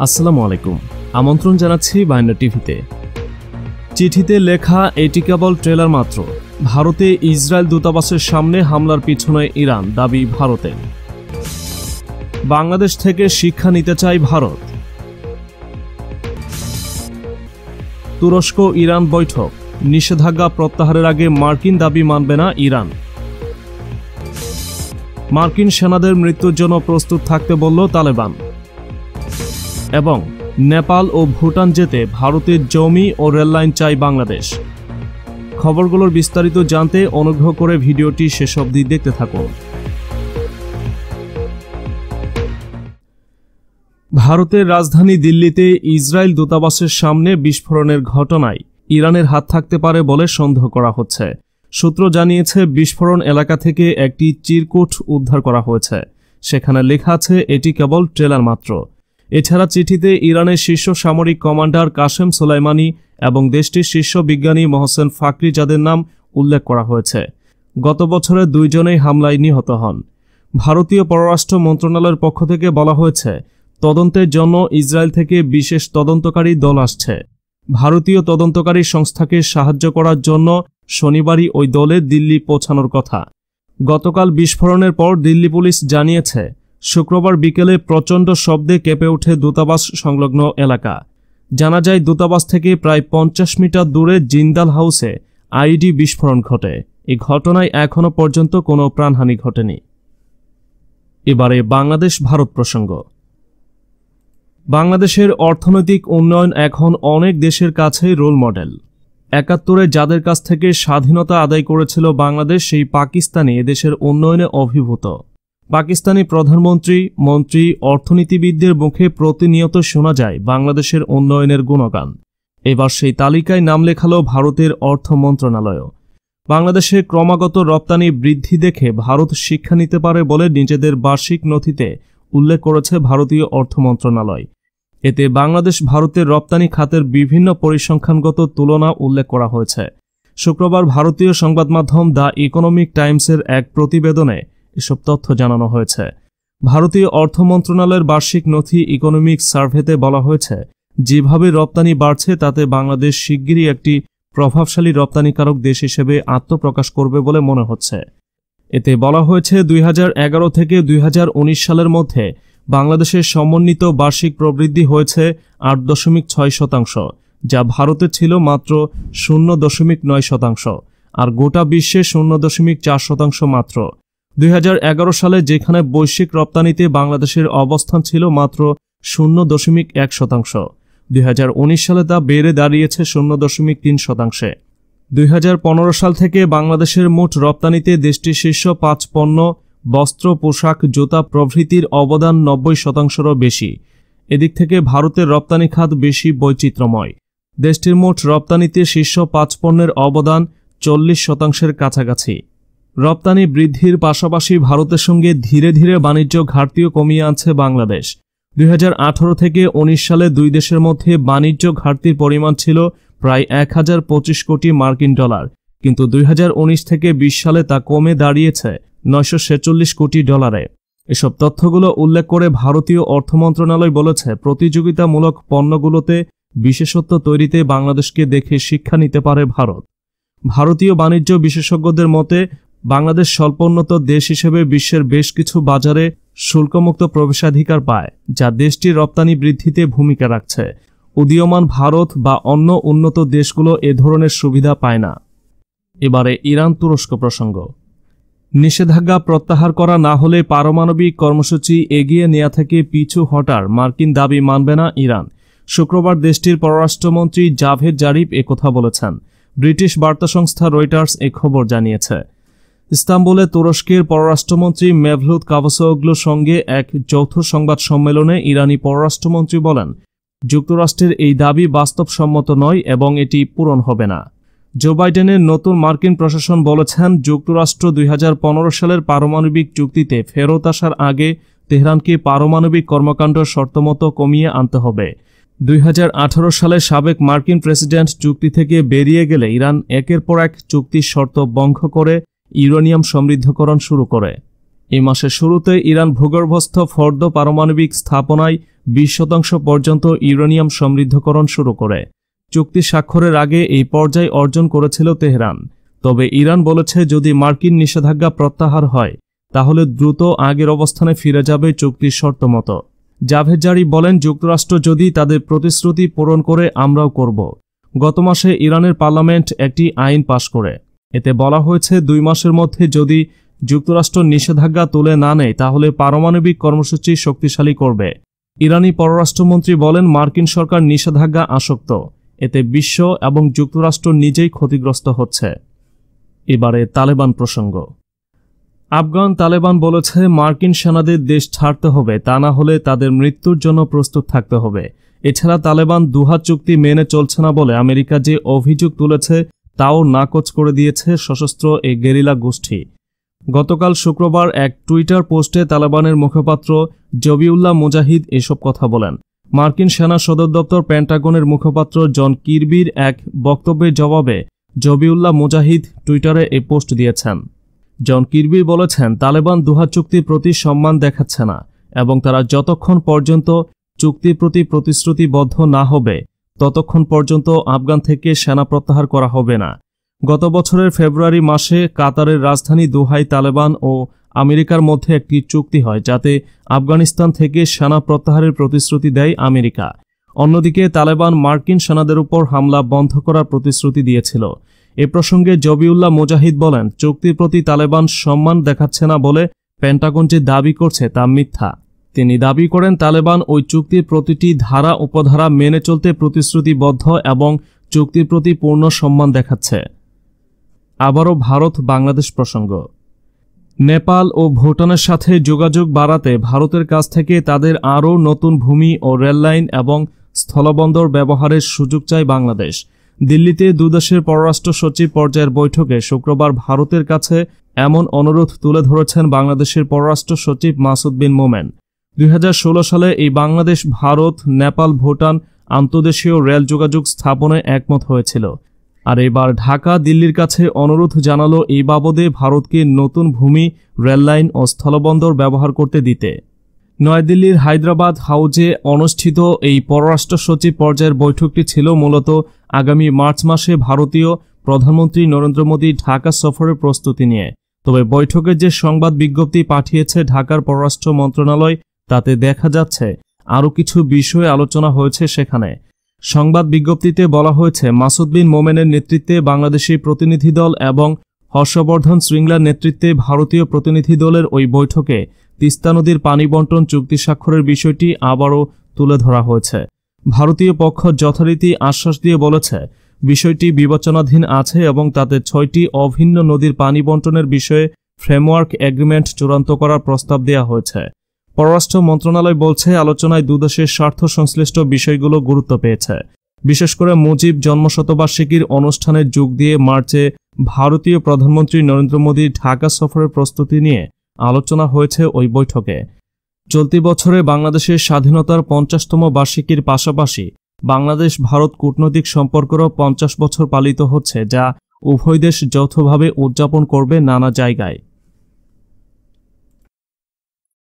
আসসালামু আলাইকুম। আমন্ত্রণ জানাচ্ছি বায়না টিভিতে। চিঠিতে লেখা এটি কেবল ট্রেলার মাত্র। ভারতে ইসরায়েল দূতাবাসের সামনে হামলার পিছনে ইরান, দাবি ভারতের। বাংলাদেশ থেকে শিক্ষা নিতে চায় ভারত। তুরস্ক ইরান বৈঠক, নিষেধাজ্ঞা প্রত্যাহারের আগে মার্কিন দাবি মানবে না ইরান। মার্কিন সেনাদের মৃত্যুর জন্য প্রস্তুত থাকতে বলল তালেবান। এবং নেপাল ও ভুটান যেতে ভারতের জমি ও রেললাইন চাই বাংলাদেশ। খবরগুলোর বিস্তারিত জানতে অনুগ্রহ করে ভিডিওটি শেষ অবধি দেখতে থাকুন। ভারতের রাজধানী দিল্লিতে ইসরায়েল দূতাবাসের সামনে বিস্ফোরণের ঘটনায় ইরানের হাত থাকতে পারে বলে সন্দেহ করা হচ্ছে। সূত্র জানিয়েছে, বিস্ফোরণ এলাকা থেকে একটি চিরকুট উদ্ধার করা হয়েছে। সেখানে লেখা আছে এটি কেবল ট্রেলার মাত্র। এছাড়া চিঠিতে ইরানের শীর্ষ সামরিক কমান্ডার কাসেম সোলাইমানি এবং দেশটির শীর্ষ বিজ্ঞানী মহসেন ফাকরিজাদের নাম উল্লেখ করা হয়েছে। গত বছরে দুইজনেই হামলায় নিহত হন। ভারতীয় পররাষ্ট্র মন্ত্রণালয়ের পক্ষ থেকে বলা হয়েছে, তদন্তের জন্য ইসরায়েল থেকে বিশেষ তদন্তকারী দল আসছে। ভারতীয় তদন্তকারী সংস্থাকে সাহায্য করার জন্য শনিবারই ওই দলে দিল্লি পৌঁছানোর কথা। গতকাল বিস্ফোরণের পর দিল্লি পুলিশ জানিয়েছে, শুক্রবার বিকেলে প্রচণ্ড শব্দে কেঁপে ওঠে দূতাবাস সংলগ্ন এলাকা। জানা যায়, দূতাবাস থেকে প্রায় 50 মিটার দূরে জিন্দাল হাউসে আইডি বিস্ফোরণ ঘটে। এই ঘটনায় এখনও পর্যন্ত কোনো প্রাণহানি ঘটেনি। এবারে বাংলাদেশ ভারত প্রসঙ্গ। বাংলাদেশের অর্থনৈতিক উন্নয়ন এখন অনেক দেশের কাছেই রোল মডেল। ৭১-এ যাদের কাছ থেকে স্বাধীনতা আদায় করেছিল বাংলাদেশ, সেই পাকিস্তানি এদেশের উন্নয়নে অভিভূত। পাকিস্তানি প্রধানমন্ত্রী, মন্ত্রী, অর্থনীতিবিদদের মুখে প্রতিনিয়ত শোনা যায় বাংলাদেশের উন্নয়নের গুণগান। এবার সেই তালিকায় নাম লেখালো ভারতের অর্থ মন্ত্রণালয়ও। বাংলাদেশের ক্রমাগত রপ্তানি বৃদ্ধি দেখে ভারত শিক্ষা নিতে পারে বলে নিজেদের বার্ষিক নথিতে উল্লেখ করেছে ভারতীয় অর্থ মন্ত্রণালয়। এতে বাংলাদেশ ভারতের রপ্তানি খাতের বিভিন্ন পরিসংখ্যানগত তুলনা উল্লেখ করা হয়েছে। শুক্রবার ভারতীয় সংবাদ মাধ্যম দ্য ইকোনমিক টাইমসের এক প্রতিবেদনে এসব তথ্য জানানো হয়েছে। ভারতীয় অর্থ মন্ত্রণালয়ের বার্ষিক নথি ইকোনমিক সার্ভেতে বলা হয়েছে, যেভাবে রপ্তানি বাড়ছে তাতে বাংলাদেশ শিগগিরই একটি প্রভাবশালী রপ্তানিকারক দেশ হিসেবে আত্মপ্রকাশ করবে বলে মনে হচ্ছে। এতে বলা হয়েছে, 2011 থেকে 2019 সালের মধ্যে বাংলাদেশের সমন্বিত বার্ষিক প্রবৃদ্ধি হয়েছে 8.6%, যা ভারতে ছিল মাত্র 0.9%, আর গোটা বিশ্বে 0.4% মাত্র। 2011 সালে যেখানে বৈশ্বিক রপ্তানিতে বাংলাদেশের অবস্থান ছিল মাত্র 0.1%, 2019 সালে তা বেড়ে দাঁড়িয়েছে 0.3%। 2015 সাল থেকে বাংলাদেশের মোট রপ্তানিতে দেশটির শীর্ষ 5 পণ্য বস্ত্র, পোশাক, জুতা প্রভৃতির অবদান 90%-রও বেশি। এদিক থেকে ভারতের রপ্তানি খাত বেশি বৈচিত্র্যময়। দেশটির মোট রপ্তানিতে শীর্ষ 5 পণ্যের অবদান 40%-এর কাছাকাছি। রপ্তানি বৃদ্ধির পাশাপাশি ভারতের সঙ্গে ধীরে ধীরে বাণিজ্য ঘাটতিও কমিয়ে আনছে বাংলাদেশ। 2018 থেকে 19 সালে দুই দেশের মধ্যে বাণিজ্য ঘাটতির পরিমাণ ছিল প্রায় 1025 কোটি মার্কিন ডলার, কিন্তু 2019 থেকে 20 সালে তা কমে দাঁড়িয়েছে 946 কোটি ডলারে। এসব তথ্যগুলো উল্লেখ করে ভারতীয় অর্থ মন্ত্রণালয় বলেছে, প্রতিযোগিতামূলক পণ্যগুলোতে বিশেষত্ব তৈরিতে বাংলাদেশকে দেখে শিক্ষা নিতে পারে ভারত। ভারতীয় বাণিজ্য বিশেষজ্ঞদের মতে, বাংলাদেশ স্বল্পোন্নত দেশ হিসেবে বিশ্বের বেশ কিছু বাজারে শুল্কমুক্ত প্রবেশাধিকার পায়, যা দেশটির রপ্তানি বৃদ্ধিতে ভূমিকা রাখছে। উদীয়মান ভারত বা অন্য উন্নত দেশগুলো এ ধরনের সুবিধা পায় না। এবারে ইরান তুরস্ক প্রসঙ্গ। নিষেধাজ্ঞা প্রত্যাহার করা না হলে পারমাণবিক কর্মসূচি এগিয়ে নেওয়া থেকে পিছু হটার মার্কিন দাবি মানবে না ইরান। শুক্রবার দেশটির পররাষ্ট্রমন্ত্রী জাভেদ জারিফ একথা বলেছেন। ব্রিটিশ বার্তা সংস্থা রয়টার্স এ খবর জানিয়েছে। ইস্তাম্বুলে তুরস্কের পররাষ্ট্রমন্ত্রী মেভলুত কাভাসোগলুর সঙ্গে এক যৌথ সংবাদ সম্মেলনে ইরানি পররাষ্ট্রমন্ত্রী বলেন, যুক্তরাষ্ট্রের এই দাবি বাস্তবসম্মত নয় এবং এটি পূরণ হবে না। জো বাইডেনের নতুন মার্কিন প্রশাসন বলেছেন, যুক্তরাষ্ট্র 2015 সালের পারমাণবিক চুক্তিতে ফেরত আসার আগে তেহরানকে পারমাণবিক কর্মকাণ্ড শর্তমতো কমিয়ে আনতে হবে। 2018 সালে সাবেক মার্কিন প্রেসিডেন্ট চুক্তি থেকে বেরিয়ে গেলে ইরান একের পর এক চুক্তির শর্ত ভঙ্গ করে ইউরেনিয়াম সমৃদ্ধকরণ শুরু করে। এই মাসের শুরুতে ইরান ভূগর্ভস্থ ফর্দ পারমাণবিক স্থাপনায় 20% পর্যন্ত ইউরেনিয়াম সমৃদ্ধকরণ শুরু করে। চুক্তি স্বাক্ষরের আগে এই পর্যায় অর্জন করেছিল তেহরান। তবে ইরান বলেছে যদি মার্কিন নিষেধাজ্ঞা প্রত্যাহার হয় তাহলে দ্রুত আগের অবস্থানে ফিরে যাবে চুক্তির শর্ত মতো। জাভেদ জারিফ বলেন, যুক্তরাষ্ট্র যদি তাদের প্রতিশ্রুতি পূরণ করে আমরাও করব। গত মাসে ইরানের পার্লামেন্ট একটি আইন পাশ করে। এতে বলা হয়েছে 2 মাসের মধ্যে যদি যুক্তরাষ্ট্র নিষেধাজ্ঞা তুলে না নেয় তাহলে পারমাণবিক কর্মসূচি শক্তিশালী করবে। ইরানি পররাষ্ট্রমন্ত্রী বলেন, মার্কিন সরকার নিষেধাজ্ঞা আসক্ত, এতে বিশ্ব এবং যুক্তরাষ্ট্র নিজেই ক্ষতিগ্রস্ত হচ্ছে। এবারে তালেবান প্রসঙ্গ। আফগান তালেবান বলেছে মার্কিন সেনাদের দেশ ছাড়তে হবে, তা না হলে তাদের মৃত্যুর জন্য প্রস্তুত থাকতে হবে। এছাড়া তালেবান দুহা চুক্তি মেনে চলছে না বলে আমেরিকা যে অভিযোগ তুলেছে তাও নাকচ করে দিয়েছে সশস্ত্র এই গেরিলা গোষ্ঠী। গতকাল শুক্রবার এক টুইটার পোস্টে তালেবানের মুখপাত্র জবিউল্লাহ মুজাহিদ এসব কথা বলেন। মার্কিন সেনা সদর দপ্তর পেন্টাগনের মুখপাত্র জন কির্বির এক বক্তব্যের জবাবে জবিউল্লাহ মুজাহিদ টুইটারে এই পোস্ট দিয়েছেন। জন কির্বি বলেছেন, তালেবান দুহা চুক্তির প্রতি সম্মান দেখাচ্ছে না এবং তারা যতক্ষণ পর্যন্ত চুক্তির প্রতি প্রতিশ্রুতিবদ্ধ না হবে ততক্ষণ পর্যন্ত আফগান থেকে সেনা প্রত্যাহার করা হবে না। গত বছরের ফেব্রুয়ারি মাসে কাতারের রাজধানী দোহায় তালেবান ও আমেরিকার মধ্যে একটি চুক্তি হয় যাতে আফগানিস্তান থেকে সেনা প্রত্যাহারের প্রতিশ্রুতি দেয় আমেরিকা। অন্যদিকে তালেবান মার্কিন সেনাদের উপর হামলা বন্ধ করার প্রতিশ্রুতি দিয়েছিল। এ প্রসঙ্গে জবিউল্লাহ মুজাহিদ বলেন, চুক্তির প্রতি তালেবান সম্মান দেখাচ্ছে না বলে পেন্টাগন যে দাবি করছে তা মিথ্যা। তিনি দাবি করেন তালেবান ওই চুক্তির প্রতিটি ধারা উপধারা মেনে চলতে প্রতিশ্রুতিবদ্ধ এবং চুক্তির প্রতি পূর্ণ সম্মান দেখাচ্ছে। আবারও ভারত বাংলাদেশ প্রসঙ্গ। নেপাল ও ভুটানের সাথে যোগাযোগ বাড়াতে ভারতের কাছ থেকে তাদের আরও নতুন ভূমি ও রেললাইন এবং স্থলবন্দর ব্যবহারের সুযোগ চায় বাংলাদেশ। দিল্লিতে দুদেশের পররাষ্ট্র সচিব পর্যায়ের বৈঠকে শুক্রবার ভারতের কাছে এমন অনুরোধ তুলে ধরেছেন বাংলাদেশের পররাষ্ট্র সচিব মাসুদ বিন মোমেন। 2016 সালে এই বাংলাদেশ ভারত নেপাল ভুটান আন্তর্দেশীয় রেল যোগাযোগ স্থাপনে একমত হয়েছিল। আর এবার ঢাকা দিল্লির কাছে অনুরোধ জানালো এই বাবদে ভারতকে নতুন ভূমি, রেললাইন ও স্থলবন্দর ব্যবহার করতে দিতে। নয়াদিল্লির হায়দ্রাবাদ হাউজে অনুষ্ঠিত এই পররাষ্ট্র সচিব পর্যায়ের বৈঠকটি ছিল মূলত আগামী মার্চ মাসে ভারতীয় প্রধানমন্ত্রী নরেন্দ্র মোদী ঢাকা সফরের প্রস্তুতি নিয়ে। তবে বৈঠকে যে সংবাদ বিজ্ঞপ্তি পাঠিয়েছে ঢাকার পররাষ্ট্র মন্ত্রণালয় তাতে দেখা যাচ্ছে আরও কিছু বিষয়ে আলোচনা হয়েছে সেখানে। সংবাদ বিজ্ঞপ্তিতে বলা হয়েছে, মাসুদ বিন মোমেনের নেতৃত্বে বাংলাদেশি প্রতিনিধি দল এবং হর্ষবর্ধন শ্রীংলার নেতৃত্বে ভারতীয় প্রতিনিধি দলের ওই বৈঠকে তিস্তা নদীর পানি বণ্টন চুক্তি স্বাক্ষরের বিষয়টি আবারও তুলে ধরা হয়েছে। ভারতীয় পক্ষ যথারীতি আশ্বাস দিয়ে বলেছে বিষয়টি বিবেচনাধীন আছে এবং তাতে 6টি অভিন্ন নদীর পানি বণ্টনের বিষয়ে ফ্রেমওয়ার্ক এগ্রিমেন্ট চূড়ান্ত করার প্রস্তাব দেওয়া হয়েছে। পররাষ্ট্র মন্ত্রণালয় বলছে, আলোচনায় দুদেশের স্বার্থ সংশ্লিষ্ট বিষয়গুলো গুরুত্ব পেয়েছে। বিশেষ করে মুজিব জন্মশতবার্ষিকীর অনুষ্ঠানে যোগ দিয়ে মার্চে ভারতীয় প্রধানমন্ত্রী নরেন্দ্র মোদীর ঢাকা সফরের প্রস্তুতি নিয়ে আলোচনা হয়েছে ওই বৈঠকে। চলতি বছরে বাংলাদেশের স্বাধীনতার 50তম বার্ষিকীর পাশাপাশি বাংলাদেশ ভারত কূটনৈতিক সম্পর্কেরও 50 বছর পালিত হচ্ছে, যা উভয় দেশ যৌথভাবে উদযাপন করবে নানা জায়গায়।